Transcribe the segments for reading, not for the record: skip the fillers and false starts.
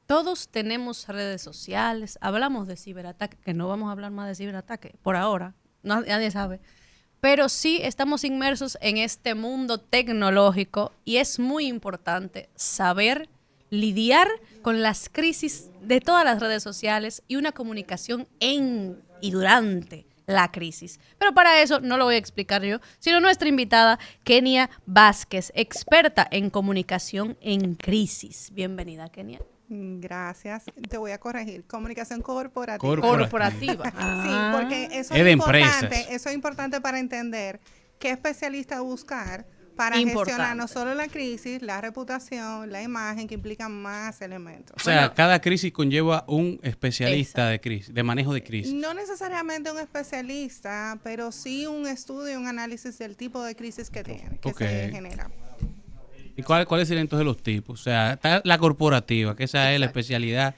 Todos tenemos redes sociales, hablamos de ciberataque, que no vamos a hablar más de ciberataque por ahora, nadie sabe. Pero sí estamos inmersos en este mundo tecnológico y es muy importante saber lidiar con las crisis de todas las redes sociales y una comunicación en y durante la crisis. Pero para eso no lo voy a explicar yo, sino nuestra invitada, Kenia Vázquez, experta en comunicación en crisis. Bienvenida, Kenia. Gracias. Te voy a corregir. Comunicación corporativa. Corporativa. Sí, porque eso Es es de importante. empresas. Eso es importante para entender qué especialista buscar para Importante. gestionar no solo la crisis, la reputación, la imagen, que implican más elementos. O sea, cada crisis conlleva un especialista de crisis, de manejo de crisis. No necesariamente un especialista, pero sí un estudio, un análisis del tipo de crisis que tiene, que se genera. ¿Y cuáles serían entonces los tipos? O sea, está la corporativa, que esa es la especialidad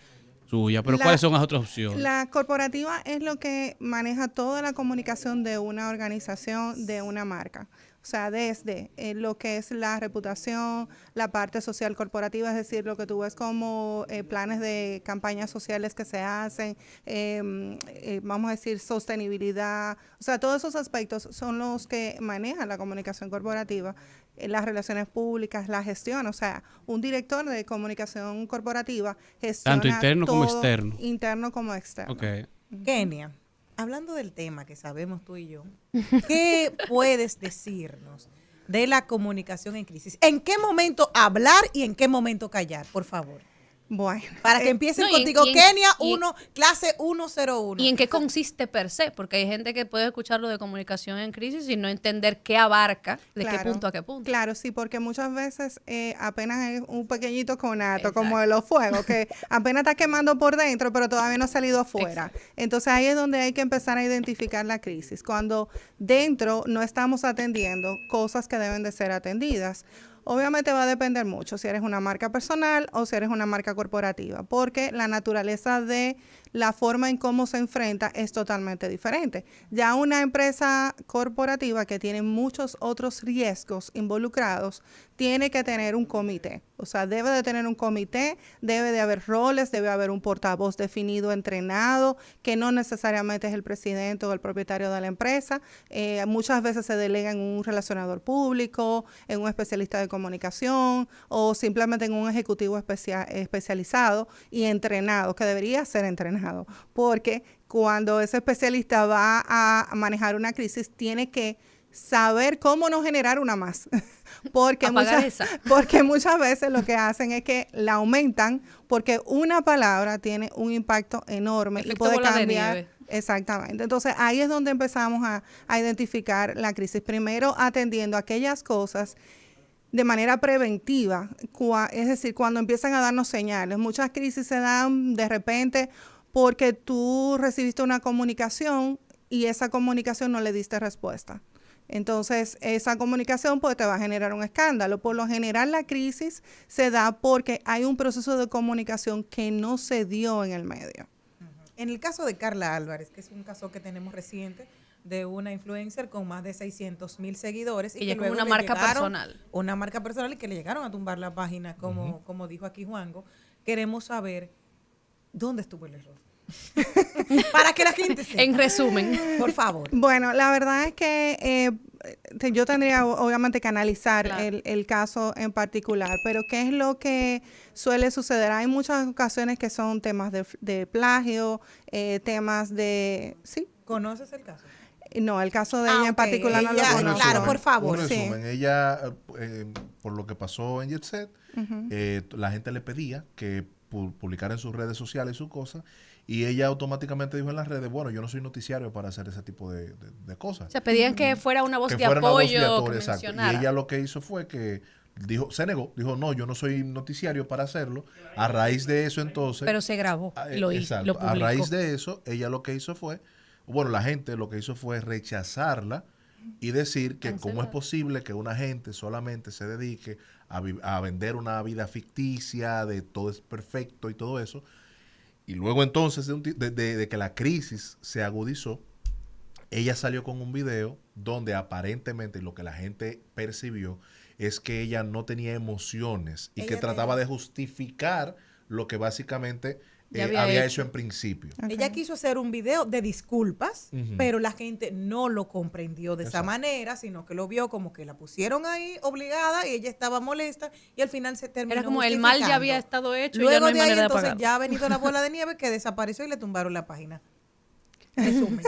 suya, pero ¿cuáles son las otras opciones? La corporativa es lo que maneja toda la comunicación de una organización, de una marca. O sea, desde lo que es la reputación, la parte social corporativa, es decir, lo que tú ves como planes de campañas sociales que se hacen, vamos a decir, sostenibilidad. O sea, todos esos aspectos son los que manejan la comunicación corporativa, las relaciones públicas, la gestión. O sea, un director de comunicación corporativa gestiona tanto interno como todo, externo. Interno como externo. Okay. Kenia, hablando del tema que sabemos tú y yo, ¿qué puedes decirnos de la comunicación en crisis? ¿En qué momento hablar y en qué momento callar, por favor? Bueno, Para que empiecen no, contigo, y Kenia 1, clase 101. ¿Y en qué consiste per se? Porque hay gente que puede escuchar lo de comunicación en crisis y no entender qué abarca, de qué punto a qué punto. Claro, sí, porque muchas veces apenas es un pequeñito conato, Exacto. como de los fuegos, que apenas está quemando por dentro, pero todavía no ha salido afuera. Exacto. Entonces ahí es donde hay que empezar a identificar la crisis, cuando dentro no estamos atendiendo cosas que deben de ser atendidas. Obviamente va a depender mucho si eres una marca personal o si eres una marca corporativa, porque la naturaleza de la forma en cómo se enfrenta es totalmente diferente. Ya una empresa corporativa que tiene muchos otros riesgos involucrados, tiene que tener un comité. O sea, debe de tener un comité, debe de haber roles, debe haber un portavoz definido, entrenado, que no necesariamente es el presidente o el propietario de la empresa. Muchas veces se delega en un relacionador público, en un especialista de comunicación o simplemente en un ejecutivo especializado y entrenado, que debería ser entrenado, porque cuando ese especialista va a manejar una crisis, tiene que saber cómo no generar una más. Porque muchas veces lo que hacen es que la aumentan, porque una palabra tiene un impacto enorme y puede cambiar. Exactamente. Entonces ahí es donde empezamos a identificar la crisis. Primero atendiendo aquellas cosas de manera preventiva, es decir, cuando empiezan a darnos señales. Muchas crisis se dan de repente porque tú recibiste una comunicación y esa comunicación no le diste respuesta. Entonces, esa comunicación pues te va a generar un escándalo. Por lo general, la crisis se da porque hay un proceso de comunicación que no se dio en el medio. En el caso de Carla Álvarez, que es un caso que tenemos reciente, de una influencer con más de 600,000 seguidores. Y que luego una marca personal. Una marca personal y que le llegaron a tumbar la página, como dijo aquí Juango. Queremos saber dónde estuvo el error. Para que la gente sepa. En resumen. Por favor. Bueno, la verdad es que yo tendría obviamente que analizar el caso en particular, pero ¿qué es lo que suele suceder? Hay muchas ocasiones que son temas de plagio, temas de... ¿Sí? ¿Conoces el caso? No, el caso de ella en particular no lo conozco. Claro, por favor. Un resumen, ella, por lo que pasó en Jet Set, la gente le pedía que publicara en sus redes sociales sus cosas, y ella automáticamente dijo en las redes, bueno, yo no soy noticiario para hacer ese tipo de cosas. O sea, pedían que fuera una voz de apoyo, que mencionara. Y ella lo que hizo fue que se negó, dijo, no, yo no soy noticiario para hacerlo. A raíz de eso, entonces... Pero se grabó, lo publicó. A raíz de eso, ella lo que hizo fue, la gente lo que hizo fue rechazarla y decir que cómo es posible que una gente solamente se dedique a vender una vida ficticia, de todo es perfecto y todo eso. Y luego entonces, de que la crisis se agudizó, ella salió con un video donde aparentemente lo que la gente percibió es que ella no tenía emociones y que trataba de justificar lo que básicamente Ya había, había hecho en principio. Ella quiso hacer un video de disculpas, Ujú. pero la gente no lo comprendió de esa Exacto. manera, sino que lo vio como que la pusieron ahí obligada y ella estaba molesta y al final se terminó Era como el mal ya había justificando. estado hecho y Luego ya no hay de ahí manera de entonces apagarlo. ya ha venido la bola de nieve que desapareció y le tumbaron la página. Resumen.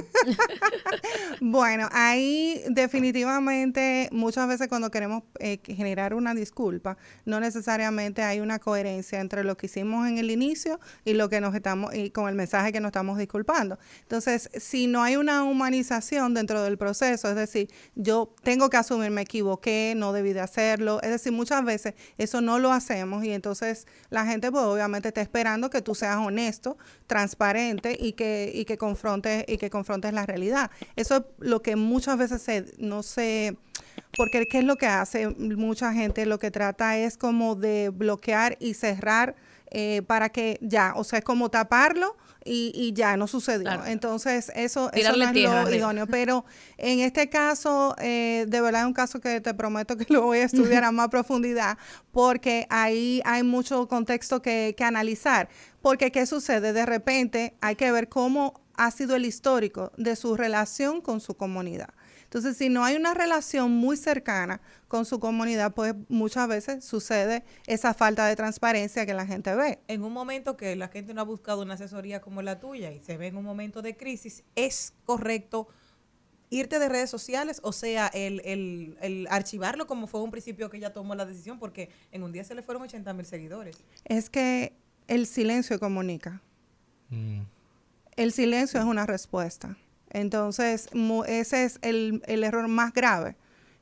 Bueno, ahí definitivamente muchas veces cuando queremos generar una disculpa, no necesariamente hay una coherencia entre lo que hicimos en el inicio y lo que nos estamos y con el mensaje que nos estamos disculpando. Entonces, si no hay una humanización dentro del proceso, es decir, yo tengo que asumir me equivoqué, no debí de hacerlo, es decir, muchas veces eso no lo hacemos y entonces la gente pues obviamente está esperando que tú seas honesto, transparente y que confrontes la realidad. Eso es lo que muchas veces no sé, porque ¿qué es lo que hace mucha gente? Lo que trata es como de bloquear y cerrar para que ya, o sea, es como taparlo y ya no sucedió. Claro. Entonces, eso Tirarle no es tierra lo arriba. idóneo. Pero en este caso, de verdad es un caso que te prometo que lo voy a estudiar a más profundidad, porque ahí hay mucho contexto que analizar. Porque, ¿qué sucede? De repente hay que ver cómo ha sido el histórico de su relación con su comunidad. Entonces, si no hay una relación muy cercana con su comunidad, pues muchas veces sucede esa falta de transparencia que la gente ve. En un momento que la gente no ha buscado una asesoría como la tuya y se ve en un momento de crisis, ¿es correcto irte de redes sociales? O sea, el archivarlo como fue un principio que ella tomó la decisión, porque en un día se le fueron 80,000 seguidores. Es que el silencio comunica. Mm. El silencio es una respuesta. Entonces, ese es el error más grave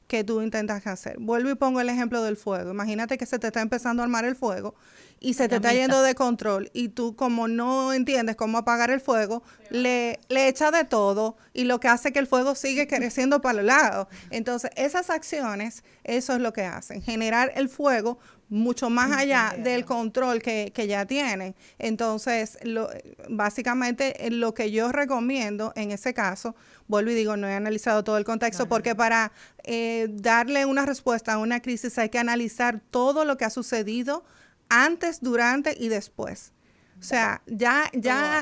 que tú intentas hacer. Vuelvo y pongo el ejemplo del fuego. Imagínate que se te está empezando a armar el fuego y se te está yendo de control y tú, como no entiendes cómo apagar el fuego, le echas de todo y lo que hace que el fuego sigue creciendo para los lados. Entonces, esas acciones, eso es lo que hacen, generar el fuego mucho más allá del control que ya tienen. Entonces, básicamente lo que yo recomiendo en ese caso, vuelvo y digo, no he analizado todo el contexto, porque para darle una respuesta a una crisis hay que analizar todo lo que ha sucedido antes, durante y después. O sea, ya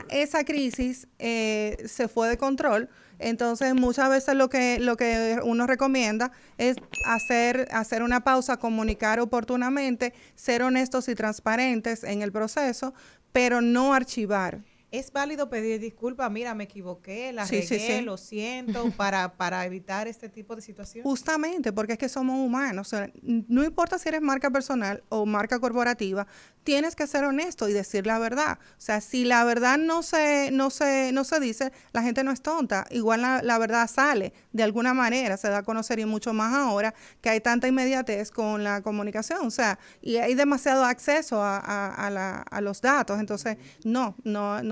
esa crisis se fue de control. Entonces, muchas veces lo que uno recomienda es hacer una pausa, comunicar oportunamente, ser honestos y transparentes en el proceso, pero no archivar. ¿Es válido pedir disculpas? Mira, me equivoqué, la regué, lo siento, para evitar este tipo de situaciones. Justamente, porque es que somos humanos. O sea, no importa si eres marca personal o marca corporativa, tienes que ser honesto y decir la verdad. O sea, si la verdad no se dice, la gente no es tonta. Igual la verdad sale de alguna manera, se da a conocer, y mucho más ahora que hay tanta inmediatez con la comunicación. O sea, y hay demasiado acceso a los datos. Entonces, no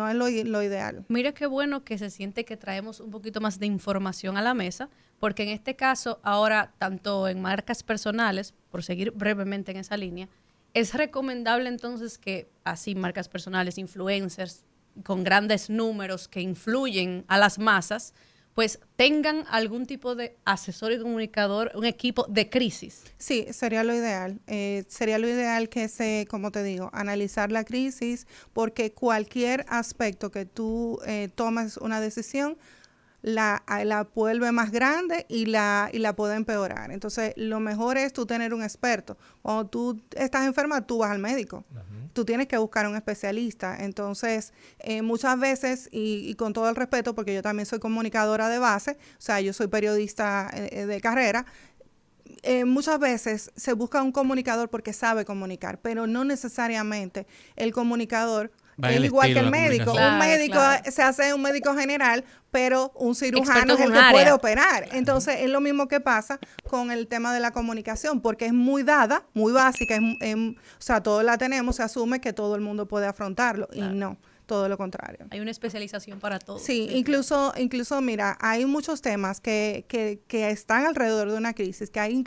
es lo ideal. Mira qué bueno que se siente que traemos un poquito más de información a la mesa, porque en este caso, ahora, tanto en marcas personales, por seguir brevemente en esa línea, es recomendable entonces que así marcas personales, influencers, con grandes números que influyen a las masas, pues tengan algún tipo de asesor y comunicador, un equipo de crisis. Sí, sería lo ideal. Sería lo ideal que como te digo, analizar la crisis, porque cualquier aspecto que tú tomes una decisión, la vuelve más grande y la puede empeorar. Entonces, lo mejor es tú tener un experto. Cuando tú estás enferma, tú vas al médico. Tú tienes que buscar un especialista. Entonces, muchas veces, y con todo el respeto, porque yo también soy comunicadora de base, o sea, yo soy periodista de carrera, muchas veces se busca un comunicador porque sabe comunicar, pero no necesariamente el comunicador es igual que el médico. Un médico se hace un médico general, pero un cirujano es el que puede operar. Entonces, es lo mismo que pasa con el tema de la comunicación, porque es muy dada, muy básica, o sea, todos la tenemos, se asume que todo el mundo puede afrontarlo, y no. Todo lo contrario. Hay una especialización para todo. Sí, incluso, mira, hay muchos temas que están alrededor de una crisis, que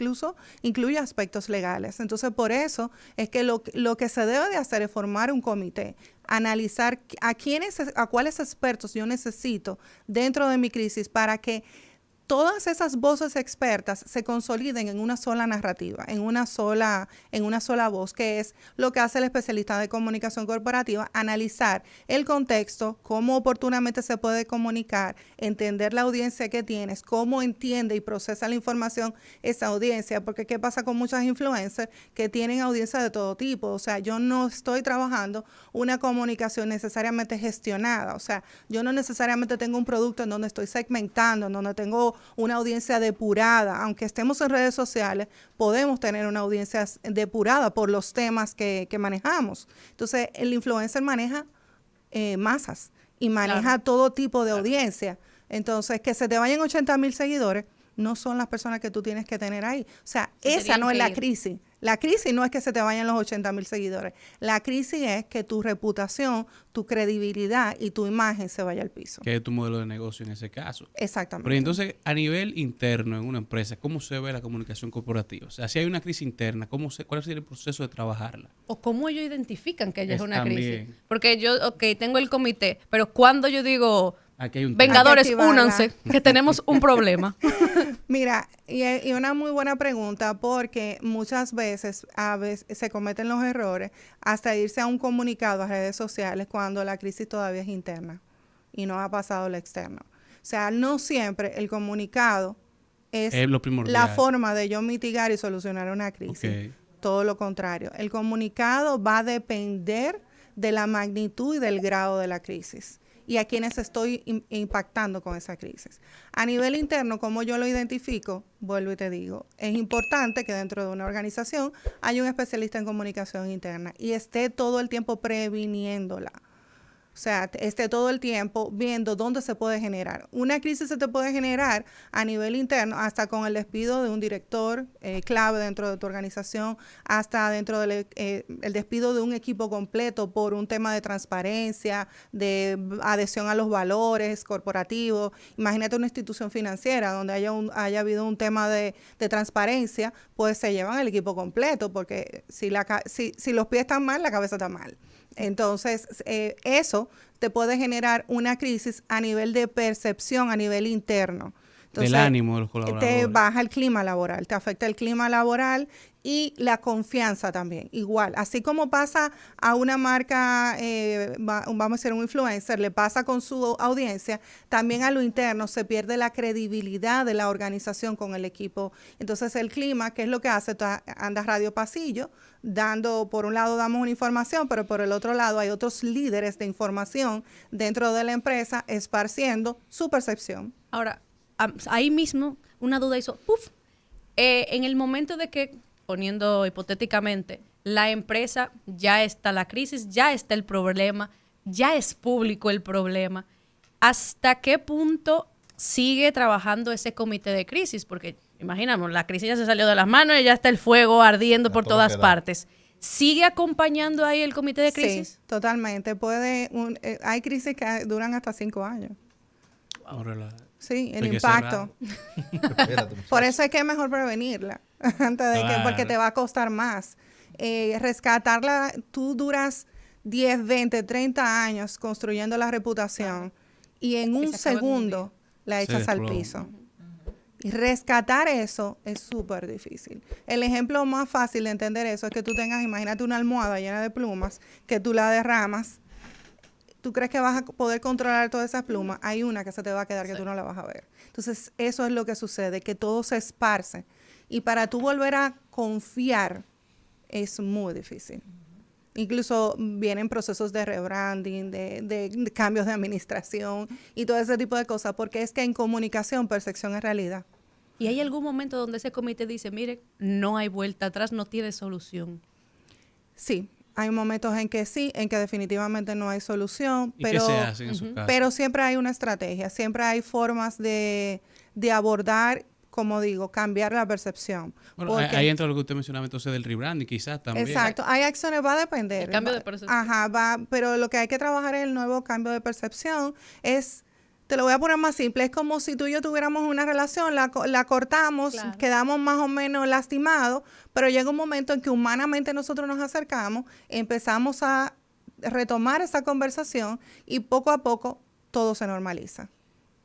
incluye aspectos legales. Entonces, por eso es que lo que se debe de hacer es formar un comité, analizar a cuáles expertos yo necesito dentro de mi crisis para que todas esas voces expertas se consoliden en una sola narrativa, en una sola voz, que es lo que hace el especialista de comunicación corporativa, analizar el contexto, cómo oportunamente se puede comunicar, entender la audiencia que tienes, cómo entiende y procesa la información esa audiencia, porque ¿qué pasa con muchas influencers que tienen audiencia de todo tipo? O sea, yo no estoy trabajando una comunicación necesariamente gestionada, o sea, yo no necesariamente tengo un producto en donde estoy segmentando, en donde tengo una audiencia depurada. Aunque estemos en redes sociales, podemos tener una audiencia depurada por los temas que manejamos. Entonces, el influencer maneja masas y maneja todo tipo de audiencia. Entonces, que se te vayan 80,000 seguidores no son las personas que tú tienes que tener ahí. O sea, esa no es la crisis. La crisis no es que se te vayan los 80,000 seguidores. La crisis es que tu reputación, tu credibilidad y tu imagen se vaya al piso. Que es tu modelo de negocio en ese caso. Exactamente. Pero entonces, a nivel interno en una empresa, ¿cómo se ve la comunicación corporativa? O sea, si hay una crisis interna, ¿cuál sería el proceso de trabajarla? O cómo ellos identifican que ella es una También. crisis. Porque yo, tengo el comité, pero cuando yo digo, Aquí hay un Vengadores, Hay que activarla. únanse, que tenemos un problema. Mira, y una muy buena pregunta, porque muchas veces se cometen los errores hasta irse a un comunicado a redes sociales cuando la crisis todavía es interna y no ha pasado la externa. O sea, no siempre el comunicado es lo primordial. la forma de yo mitigar y solucionar una crisis. Ok. Todo lo contrario. El comunicado va a depender de la magnitud y del grado de la crisis y a quienes estoy impactando con esa crisis. A nivel interno, como yo lo identifico, vuelvo y te digo, es importante que dentro de una organización haya un especialista en comunicación interna y esté todo el tiempo previniéndola. O sea, esté todo el tiempo viendo dónde se puede generar. Una crisis se te puede generar a nivel interno, hasta con el despido de un director clave dentro de tu organización, hasta dentro del el despido de un equipo completo por un tema de transparencia, de adhesión a los valores corporativos. Imagínate una institución financiera donde haya habido un tema de transparencia, pues se llevan el equipo completo, porque si los pies están mal, la cabeza está mal. Entonces, eso te puede generar una crisis a nivel de percepción, a nivel interno. Entonces, del ánimo de los colaboradores. Te baja el clima laboral, te afecta el clima laboral y la confianza también. Igual, así como pasa a una marca, vamos a decir un influencer, le pasa con su audiencia, también a lo interno se pierde la credibilidad de la organización con el equipo. Entonces el clima, ¿qué es lo que hace? Tú andas radio pasillo, por un lado damos una información, pero por el otro lado hay otros líderes de información dentro de la empresa esparciendo su percepción. Ahora, ahí mismo una duda hizo, ¡puf! En el momento de que, poniendo hipotéticamente, la empresa ya está la crisis, ya está el problema, ya es público el problema, ¿hasta qué punto sigue trabajando ese comité de crisis? Porque imaginamos, la crisis ya se salió de las manos y ya está el fuego ardiendo por todas partes. ¿Sigue acompañando ahí el comité de crisis? Sí, totalmente. Hay crisis que duran hasta 5 años. Sí, el impacto. Por eso es que es mejor prevenirla antes de porque te va a costar más. Rescatarla, tú duras 10, 20, 30 años construyendo la reputación y en un segundo la echas al piso. Y rescatar eso es súper difícil. El ejemplo más fácil de entender eso es que tú imagínate una almohada llena de plumas, que tú la derramas. ¿Tú crees que vas a poder controlar todas esas plumas? Hay una que se te va a quedar que tú no la vas a ver. Entonces, eso es lo que sucede, que todo se esparce. Y para tú volver a confiar es muy difícil. Incluso vienen procesos de rebranding, de cambios de administración y todo ese tipo de cosas, porque es que en comunicación percepción es realidad. ¿Y hay algún momento donde ese comité dice, mire, no hay vuelta atrás, no tiene solución? Sí. Hay momentos en que sí, en que definitivamente no hay solución, ¿Y qué se hace en su caso? Pero siempre hay una estrategia, siempre hay formas de abordar, como digo, cambiar la percepción. Bueno, ahí entra lo que usted mencionaba entonces del rebranding, quizás también. Exacto, hay acciones, va a depender. El cambio de percepción. Ajá, pero lo que hay que trabajar en el nuevo cambio de percepción es... Te lo voy a poner más simple, es como si tú y yo tuviéramos una relación, la cortamos, claro, quedamos más o menos lastimados, pero llega un momento en que humanamente nosotros nos acercamos, empezamos a retomar esa conversación y poco a poco todo se normaliza.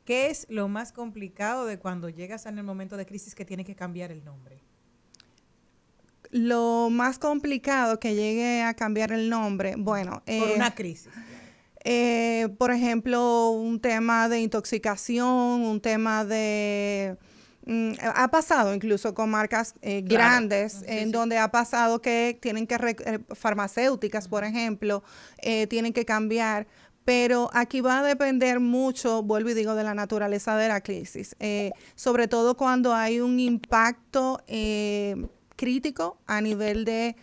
¿qué es lo más complicado de cuando llegas en el momento de crisis que tiene que cambiar el nombre? Lo más complicado que llegue a cambiar el nombre, bueno, Por una crisis. por ejemplo, un tema de intoxicación, un tema de... ha pasado incluso con marcas grandes, en donde ha pasado que tienen que, farmacéuticas, por ejemplo, tienen que cambiar. Pero aquí va a depender mucho, vuelvo y digo, de la naturaleza de la crisis. Sobre todo cuando hay un impacto crítico a nivel de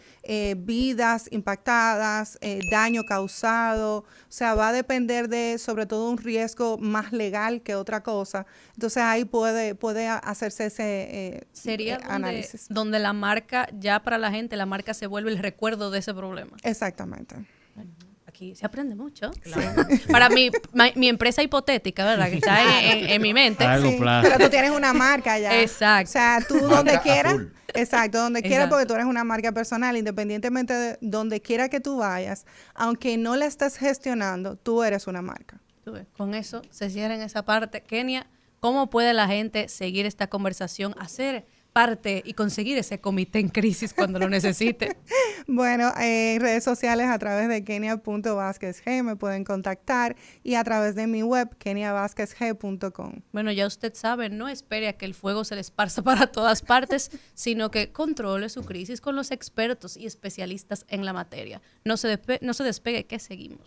vidas impactadas, daño causado. O sea, va a depender de, sobre todo, un riesgo más legal que otra cosa. Entonces, ahí puede hacerse ese Sería análisis. donde la marca, ya para la gente, la marca se vuelve el recuerdo de ese problema. Exactamente. Aquí se aprende mucho. Claro. Para mi empresa hipotética, ¿verdad? Que está en mi mente. A largo Sí, plazo. pero tú tienes una marca ya. Exacto. O sea, tú Marca donde a quieras. full. Exacto, donde quieras, Exacto. porque tú eres una marca personal, independientemente de donde quiera que tú vayas, aunque no la estés gestionando, tú eres una marca. Tú ves, con eso se cierra en esa parte. Kenia, ¿cómo puede la gente seguir esta conversación, hacer parte y conseguir ese comité en crisis cuando lo necesite? Bueno, en redes sociales a través de kenia.vásquezg me pueden contactar y a través de mi web keniavásquezg.com. Bueno, ya usted sabe, no espere a que el fuego se le esparza para todas partes, sino que controle su crisis con los expertos y especialistas en la materia. No se despegue, que seguimos.